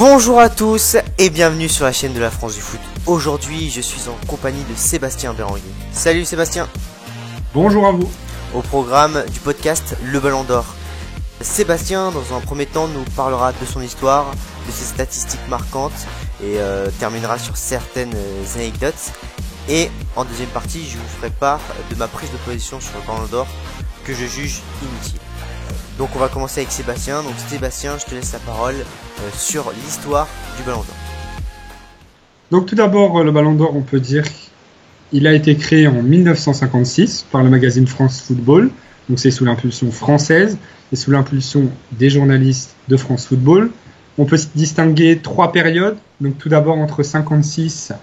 Bonjour à tous et bienvenue sur la chaîne de la France du foot. Aujourd'hui, je suis en compagnie de Sébastien Béranguer. Salut Sébastien. Bonjour à vous. Au programme du podcast Le Ballon d'Or. Sébastien, dans un premier temps, nous parlera de son histoire, de ses statistiques marquantes et terminera sur certaines anecdotes. Et en deuxième partie, je vous ferai part de ma prise de position sur le Ballon d'Or que je juge inutile. Donc on va commencer avec Sébastien. Donc Sébastien, je te laisse la parole sur l'histoire du Ballon d'Or. Donc tout d'abord, le Ballon d'Or, on peut dire il a été créé en 1956 par le magazine France Football. Donc c'est sous l'impulsion française et sous l'impulsion des journalistes de France Football. On peut distinguer trois périodes. Donc tout d'abord entre 56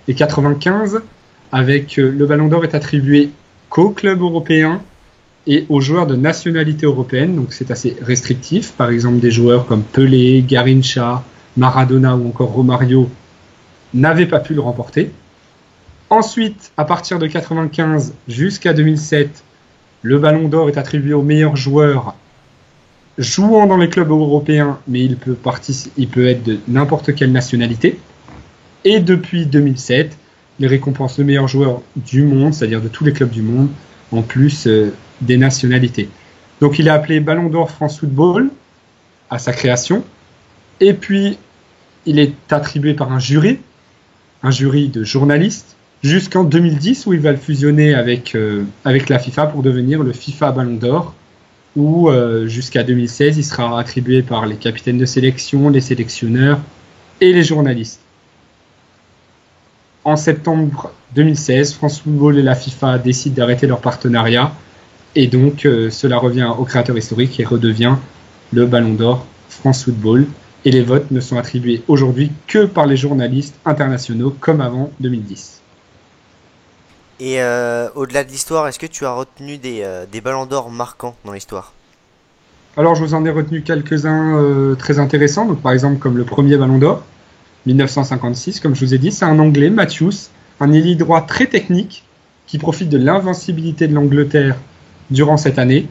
et 95, avec le Ballon d'Or est attribué qu'aux clubs européens et aux joueurs de nationalité européenne, donc c'est assez restrictif. Par exemple, des joueurs comme Pelé, Garrincha, Maradona ou encore Romario n'avaient pas pu le remporter. Ensuite, à partir de 95 jusqu'à 2007, le Ballon d'Or est attribué aux meilleurs joueurs jouant dans les clubs européens, mais il peut être de n'importe quelle nationalité. Et depuis 2007, il récompense le meilleur joueur du monde, c'est-à-dire de tous les clubs du monde, en plus des nationalités. Donc il est appelé Ballon d'Or France Football à sa création, et puis il est attribué par un jury de journalistes, jusqu'en 2010 où il va le fusionner avec la FIFA pour devenir le FIFA Ballon d'Or, où jusqu'à 2016 il sera attribué par les capitaines de sélection, les sélectionneurs et les journalistes. En septembre 2016, France Football et la FIFA décident d'arrêter leur partenariat et donc cela revient au créateur historique et redevient le Ballon d'Or France Football. Et les votes ne sont attribués aujourd'hui que par les journalistes internationaux comme avant 2010. Et au-delà de l'histoire, est-ce que tu as retenu des Ballons d'Or marquants dans l'histoire ? Alors je vous en ai retenu quelques-uns très intéressants, donc par exemple comme le premier Ballon d'Or, 1956, comme je vous ai dit, c'est un Anglais, Matthews, un ailier droit très technique qui profite de l'invincibilité de l'Angleterre durant cette année.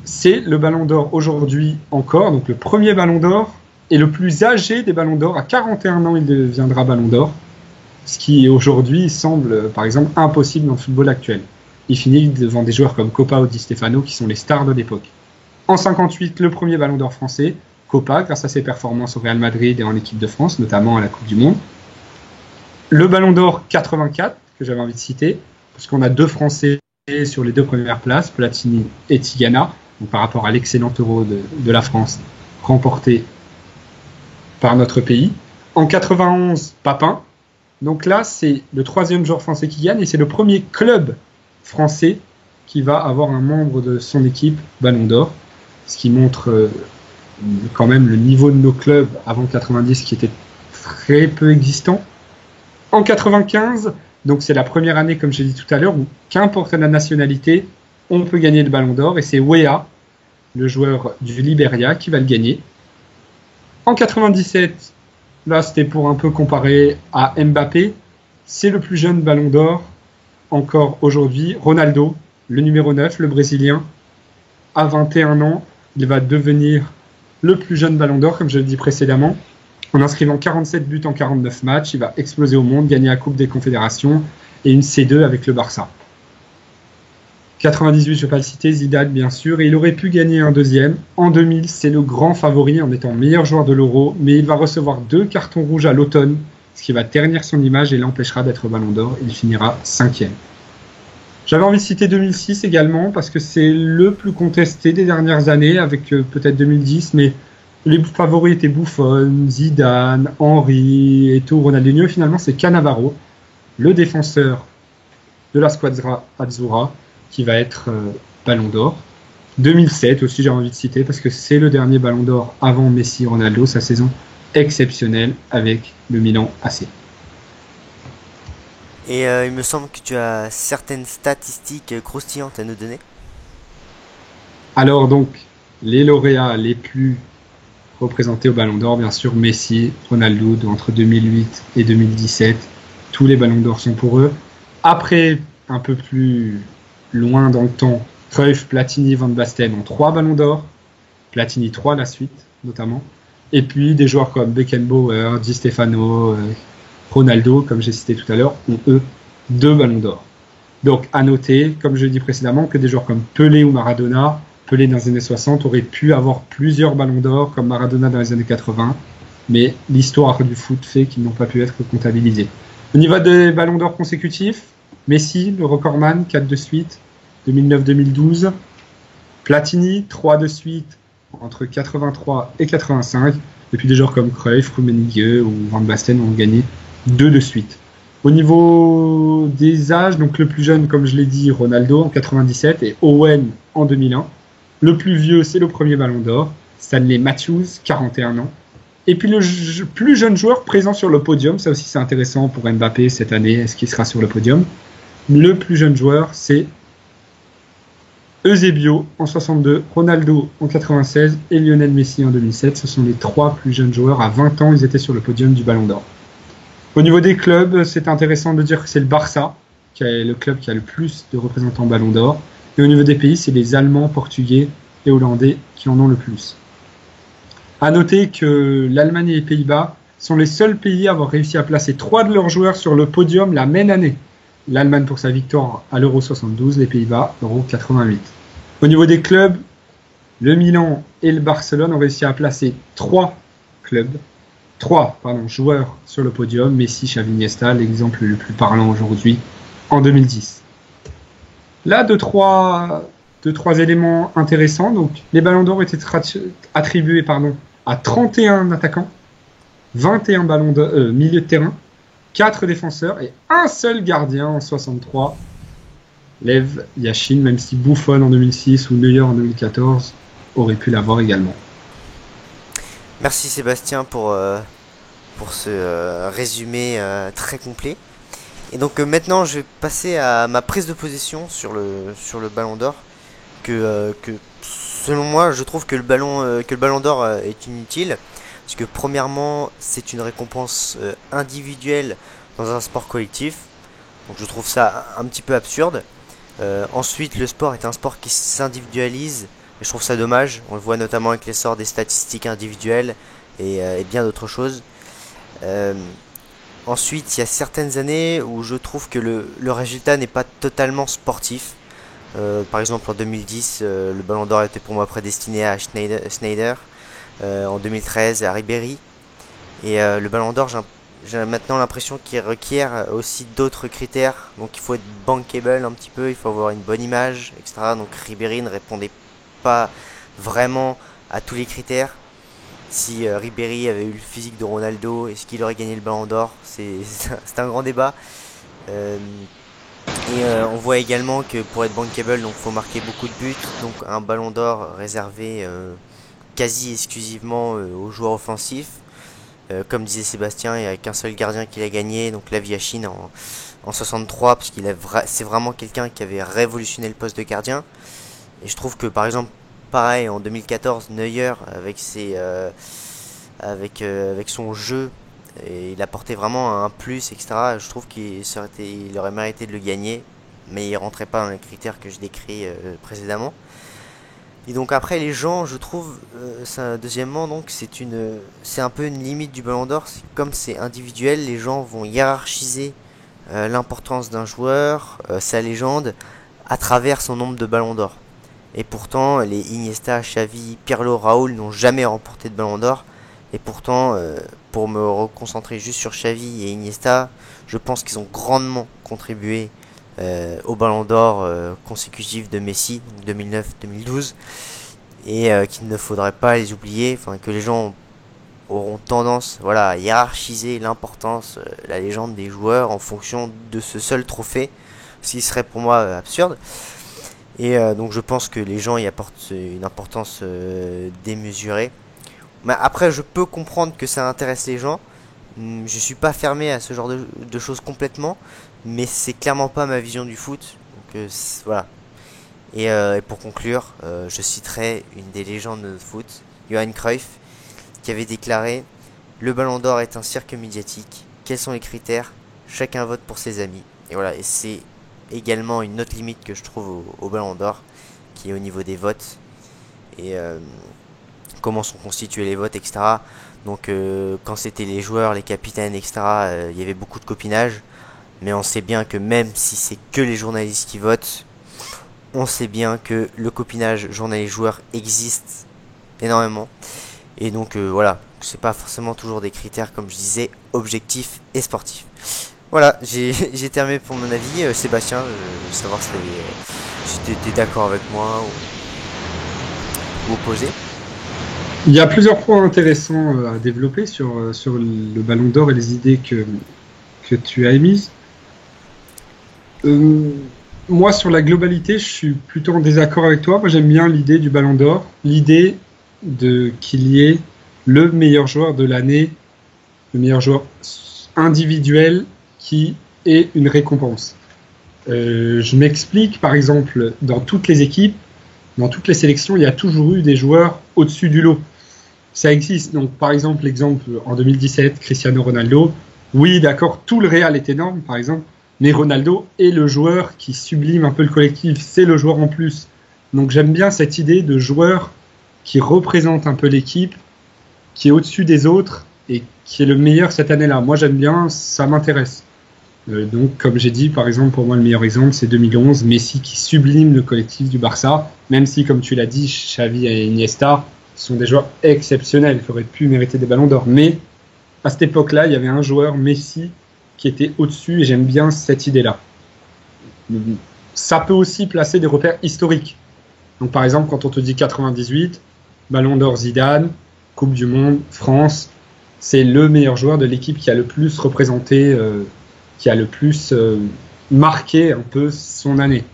C'est le Ballon d'Or aujourd'hui encore, donc le premier Ballon d'Or et le plus âgé des Ballons d'Or. À 41 ans, il deviendra Ballon d'Or, ce qui aujourd'hui semble par exemple impossible dans le football actuel. Il finit devant des joueurs comme Copa ou Di Stefano qui sont les stars de l'époque. En 58, le premier Ballon d'Or français, Copa, grâce à ses performances au Real Madrid et en équipe de France, notamment à la Coupe du Monde. Le Ballon d'Or 84, que j'avais envie de citer, parce qu'on a deux Français sur les deux premières places, Platini et Tigana, donc par rapport à l'excellent Euro de la France, remporté par notre pays. En 91, Papin. Donc là, c'est le troisième joueur français qui gagne, et c'est le premier club français qui va avoir un membre de son équipe Ballon d'Or, ce qui montre quand même le niveau de nos clubs avant 90 qui était très peu existant. En 95, donc c'est la première année, comme j'ai dit tout à l'heure, où qu'importe la nationalité, on peut gagner le Ballon d'Or, et c'est Weah, le joueur du Liberia, qui va le gagner. En 97, là c'était pour un peu comparer à Mbappé, c'est le plus jeune Ballon d'Or encore aujourd'hui, Ronaldo, le numéro 9, le Brésilien, à 21 ans, il va devenir le plus jeune Ballon d'Or, comme je l'ai dit précédemment, en inscrivant 47 buts en 49 matchs. Il va exploser au monde, gagner la Coupe des Confédérations et une C2 avec le Barça. 98, je ne vais pas le citer, Zidane bien sûr, et il aurait pu gagner un deuxième. En 2000, c'est le grand favori en étant meilleur joueur de l'Euro, mais il va recevoir 2 cartons rouges à l'automne, ce qui va ternir son image et l'empêchera d'être Ballon d'Or. Il finira 5e. J'avais envie de citer 2006 également, parce que c'est le plus contesté des dernières années, avec peut-être 2010, mais les favoris étaient Buffon, Zidane, Henry et tout, Ronaldinho. Et finalement, c'est Cannavaro, le défenseur de la Squadra Azzurra, qui va être Ballon d'Or. 2007 aussi, j'ai envie de citer, parce que c'est le dernier Ballon d'Or avant Messi, Ronaldo, sa saison exceptionnelle avec le Milan AC. Et il me semble que tu as certaines statistiques croustillantes à nous donner. Alors donc, les lauréats les plus représentés au Ballon d'Or, bien sûr, Messi, Ronaldo, entre 2008 et 2017. Tous les Ballons d'Or sont pour eux. Après, un peu plus loin dans le temps, Cruyff, Platini, Van Basten ont 3 Ballons d'Or. Platini 3 la suite, notamment. Et puis des joueurs comme Beckenbauer, Di Stefano, Ronaldo, comme j'ai cité tout à l'heure, ont eux 2 ballons d'or. Donc à noter, comme je l'ai dit précédemment, que des joueurs comme Pelé ou Maradona, Pelé dans les années 60 aurait pu avoir plusieurs ballons d'or comme Maradona dans les années 80, mais l'histoire du foot fait qu'ils n'ont pas pu être comptabilisés. Au niveau des ballons d'or consécutifs, Messi, le recordman, 4 de suite, 2009-2012. Platini, 3 de suite, entre 83 et 85. Et puis des joueurs comme Cruyff, Rummenigge ou Van Basten ont gagné 2 de suite. Au niveau des âges, donc le plus jeune, comme je l'ai dit, Ronaldo en 97 et Owen en 2001. Le plus vieux, c'est le premier ballon d'or, Stanley Matthews, 41 ans. Et puis le plus jeune joueur présent sur le podium, ça aussi c'est intéressant pour Mbappé cette année, est-ce qu'il sera sur le podium? Le plus jeune joueur, c'est Eusebio en 62, Ronaldo en 96 et Lionel Messi en 2007. Ce sont les 3 plus jeunes joueurs. À 20 ans, ils étaient sur le podium du Ballon d'Or. Au niveau des clubs, c'est intéressant de dire que c'est le Barça qui est le club qui a le plus de représentants Ballon d'Or. Et au niveau des pays, c'est les Allemands, Portugais et Hollandais qui en ont le plus. À noter que l'Allemagne et les Pays-Bas sont les seuls pays à avoir réussi à placer 3 de leurs joueurs sur le podium la même année. L'Allemagne pour sa victoire à l'Euro 72, les Pays-Bas, l'Euro 88. Au niveau des clubs, le Milan et le Barcelone ont réussi à placer 3 joueurs sur le podium. Messi, Xavi, Iniesta, l'exemple le plus parlant aujourd'hui, en 2010. Là, deux, trois éléments intéressants. Donc, les ballons d'or étaient attribués à 31 attaquants, 21 milieux de terrain, 4 défenseurs et un seul gardien en 63, Lev Yashin, même si Buffon en 2006 ou Neuer en 2014 aurait pu l'avoir également. Merci Sébastien pour ce résumé très complet. Et donc maintenant je vais passer à ma prise de position sur le Ballon d'Or, que selon moi je trouve que le Ballon d'Or est inutile. Parce que premièrement, c'est une récompense individuelle dans un sport collectif. Donc je trouve ça un petit peu absurde. Ensuite, le sport est un sport qui s'individualise. Et je trouve ça dommage. On le voit notamment avec l'essor des statistiques individuelles et bien d'autres choses. Ensuite, il y a certaines années où je trouve que le résultat n'est pas totalement sportif. Par exemple, en 2010, le Ballon d'Or était pour moi prédestiné à Sneijder. En 2013 à Ribéry, et le Ballon d'Or j'ai maintenant l'impression qu'il requiert aussi d'autres critères, donc il faut être bankable un petit peu, il faut avoir une bonne image, etc. Donc Ribéry ne répondait pas vraiment à tous les critères. Si Ribéry avait eu le physique de Ronaldo, est-ce qu'il aurait gagné le Ballon d'Or? C'est un grand débat. On voit également que pour être bankable, donc faut marquer beaucoup de buts, donc un Ballon d'Or réservé quasi exclusivement aux joueurs offensifs. Comme disait Sébastien, il n'y a qu'un seul gardien qui l'a gagné, donc Lev Yashin en 63, parce c'est vraiment quelqu'un qui avait révolutionné le poste de gardien. Et je trouve que par exemple, pareil en 2014, Neuer avec son jeu, et il apportait vraiment un plus, etc. Je trouve qu'il aurait mérité de le gagner, mais il rentrait pas dans les critères que je décris précédemment. Et donc après les gens, je trouve, deuxièmement donc c'est un peu une limite du Ballon d'Or. Comme c'est individuel, les gens vont hiérarchiser l'importance d'un joueur, sa légende, à travers son nombre de Ballons d'Or. Et pourtant, les Iniesta, Xavi, Pirlo, Raoul n'ont jamais remporté de Ballon d'Or. Et pourtant, pour me reconcentrer juste sur Xavi et Iniesta, je pense qu'ils ont grandement contribué au Ballon d'Or consécutif de Messi, 2009-2012, et qu'il ne faudrait pas les oublier, que les gens auront tendance à hiérarchiser l'importance, la légende des joueurs en fonction de ce seul trophée, ce qui serait pour moi absurde. Et donc je pense que les gens y apportent une importance démesurée. Mais après, je peux comprendre que ça intéresse les gens. Je suis pas fermé à ce genre de choses complètement, mais c'est clairement pas ma vision du foot. Donc voilà. Et pour conclure, je citerai une des légendes de foot, Johan Cruyff, qui avait déclaré: le Ballon d'Or est un cirque médiatique. Quels sont les critères? Chacun vote pour ses amis. Et voilà. Et c'est également une autre limite que je trouve au Ballon d'Or, qui est au niveau des votes. Et comment sont constitués les votes, etc. Donc quand c'était les joueurs, les capitaines, etc., il y avait beaucoup de copinage. Mais on sait bien que même si c'est que les journalistes qui votent, on sait bien que le copinage journaliste-joueur existe énormément. Et donc voilà, c'est pas forcément toujours des critères, comme je disais, objectifs et sportifs. Voilà, j'ai terminé pour mon avis. Sébastien, je veux savoir si tu étais d'accord avec moi ou opposé. Il y a plusieurs points intéressants à développer sur le Ballon d'Or et les idées que tu as émises. Moi, sur la globalité, je suis plutôt en désaccord avec toi. Moi, j'aime bien l'idée du Ballon d'Or, l'idée qu'il y ait le meilleur joueur de l'année, le meilleur joueur individuel qui ait une récompense. Je m'explique, par exemple, dans toutes les équipes, dans toutes les sélections, il y a toujours eu des joueurs au-dessus du lot. Ça existe. Donc, par exemple, l'exemple en 2017, Cristiano Ronaldo. Oui, d'accord, tout le Real est énorme, par exemple, mais Ronaldo est le joueur qui sublime un peu le collectif. C'est le joueur en plus. Donc, j'aime bien cette idée de joueur qui représente un peu l'équipe, qui est au-dessus des autres et qui est le meilleur cette année-là. Moi, j'aime bien, ça m'intéresse. Donc, comme j'ai dit, par exemple, pour moi, le meilleur exemple, c'est 2011, Messi qui sublime le collectif du Barça, même si, comme tu l'as dit, Xavi et Iniesta sont des joueurs exceptionnels qui auraient pu mériter des ballons d'or. Mais à cette époque-là, il y avait un joueur, Messi, qui était au-dessus et j'aime bien cette idée-là. Ça peut aussi placer des repères historiques. Donc, par exemple, quand on te dit 98, Ballon d'Or Zidane, Coupe du Monde, France, c'est le meilleur joueur de l'équipe qui a le plus représenté, qui a le plus marqué un peu son année.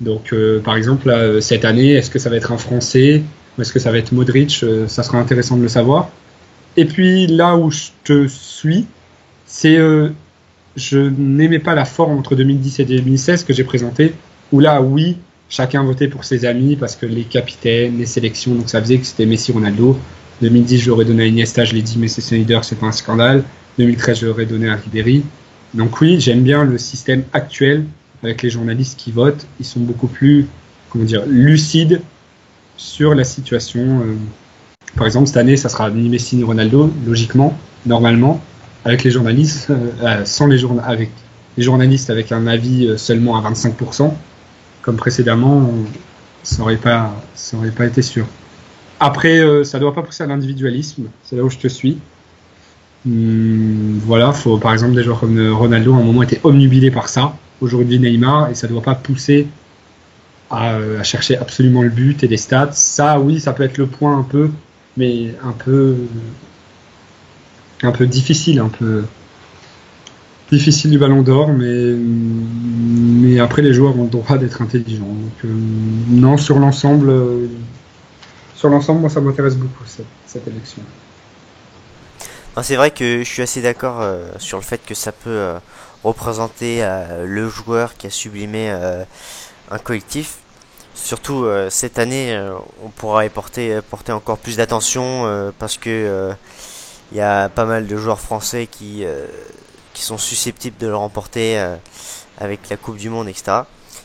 Donc, par exemple, là, cette année, est-ce que ça va être un Français ou est-ce que ça va être Modric? Ça sera intéressant de le savoir. Et puis, là où je te suis, c'est je n'aimais pas la forme entre 2010 et 2016 que j'ai présentée, où là, oui, chacun votait pour ses amis parce que les capitaines, les sélections, donc ça faisait que c'était Messi, Ronaldo. 2010, je l'aurais donné à Iniesta, je l'ai dit, mais c'est Snyder, c'est pas un scandale. 2013, je l'aurais donné à Ribéry. Donc oui, j'aime bien le système actuel avec les journalistes qui votent. Ils sont beaucoup plus, lucides sur la situation. Par exemple, cette année, ça sera ni Messi ni Ronaldo, logiquement, normalement, avec les journalistes, avec les journalistes avec un avis seulement à 25%, comme précédemment, ça n'aurait pas été sûr. Après, ça ne doit pas pousser à l'individualisme, c'est là où je te suis. Voilà, par exemple, des joueurs comme Ronaldo, à un moment, étaient omnubilés par ça. Aujourd'hui, Neymar, et ça ne doit pas pousser à chercher absolument le but et les stats. Ça, oui, ça peut être le point un peu, mais un peu difficile, du Ballon d'Or, mais après, les joueurs ont le droit d'être intelligents. Donc, non, sur l'ensemble, moi, ça m'intéresse beaucoup, cette élection. C'est vrai que je suis assez d'accord sur le fait que ça peut représenter le joueur qui a sublimé un collectif. Surtout cette année, on pourra y porter encore plus d'attention parce que il y a pas mal de joueurs français qui sont susceptibles de le remporter avec la Coupe du Monde, etc.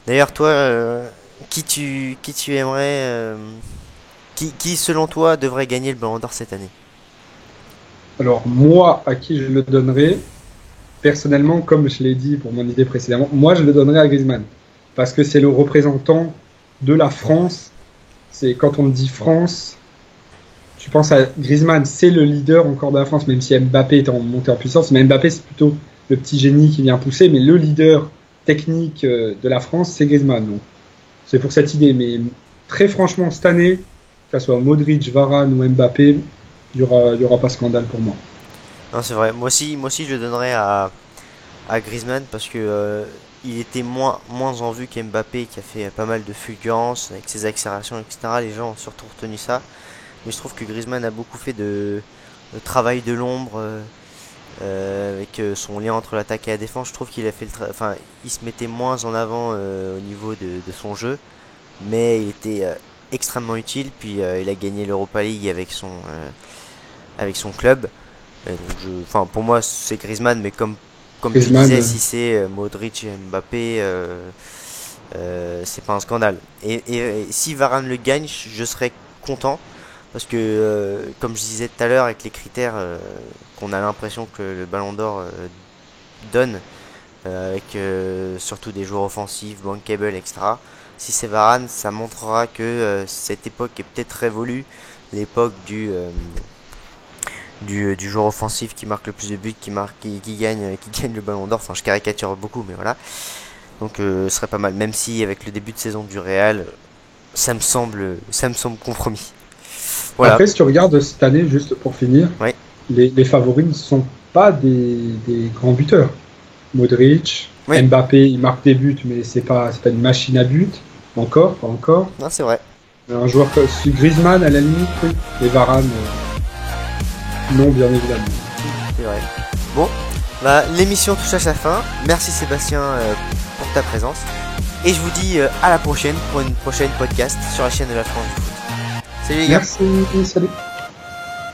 D'ailleurs, toi, qui tu aimerais, qui selon toi devrait gagner le Ballon d'Or cette année? Alors, moi, à qui je le donnerais, personnellement, comme je l'ai dit pour mon idée précédemment, moi, je le donnerais à Griezmann. Parce que c'est le représentant de la France. Quand on dit France, tu penses à Griezmann, c'est le leader encore de la France, même si Mbappé est en montée en puissance. Mais Mbappé, c'est plutôt le petit génie qui vient pousser. Mais le leader technique de la France, c'est Griezmann. Donc, c'est pour cette idée. Mais très franchement, cette année, que ce soit Modric, Varane ou Mbappé, il y aura pas scandale pour moi. Non, c'est vrai. Moi aussi, je le donnerais à Griezmann parce que il était moins en vue qu'Mbappé qui a fait pas mal de fulgurances avec ses accélérations, etc. Les gens ont surtout retenu ça. Mais je trouve que Griezmann a beaucoup fait de travail de l'ombre avec son lien entre l'attaque et la défense. Je trouve qu'il a fait il se mettait moins en avant au niveau de son jeu, mais il était extrêmement utile. Puis il a gagné l'Europa League avec son club. Donc pour moi c'est Griezmann, mais comme Griezmann, tu disais, si c'est Modric et Mbappé, c'est pas un scandale. Et si Varane le gagne, je serais content Parce que, comme je disais tout à l'heure, avec les critères qu'on a l'impression que le Ballon d'Or donne, avec surtout des joueurs offensifs, bankable, etc. Si c'est Varane, ça montrera que cette époque est peut-être révolue, l'époque du joueur offensif qui marque le plus de buts, qui gagne le Ballon d'Or. Enfin, je caricature beaucoup, mais voilà. Donc, ce serait pas mal. Même si avec le début de saison du Real, ça me semble compromis. Voilà. Après, si tu regardes cette année, juste pour finir, Ouais. les favoris ne sont pas des grands buteurs. Modric, Oui. Mbappé, il marque des buts, mais c'est pas une machine à but. Pas encore. Non, c'est vrai. Un joueur comme Griezmann, à la limite, oui. Et Varane, non, bien évidemment. C'est vrai. Bon, bah, l'émission touche à sa fin. Merci Sébastien pour ta présence. Et je vous dis à la prochaine pour une prochaine podcast sur la chaîne de la France du foot. Salut les gars. Merci, salut.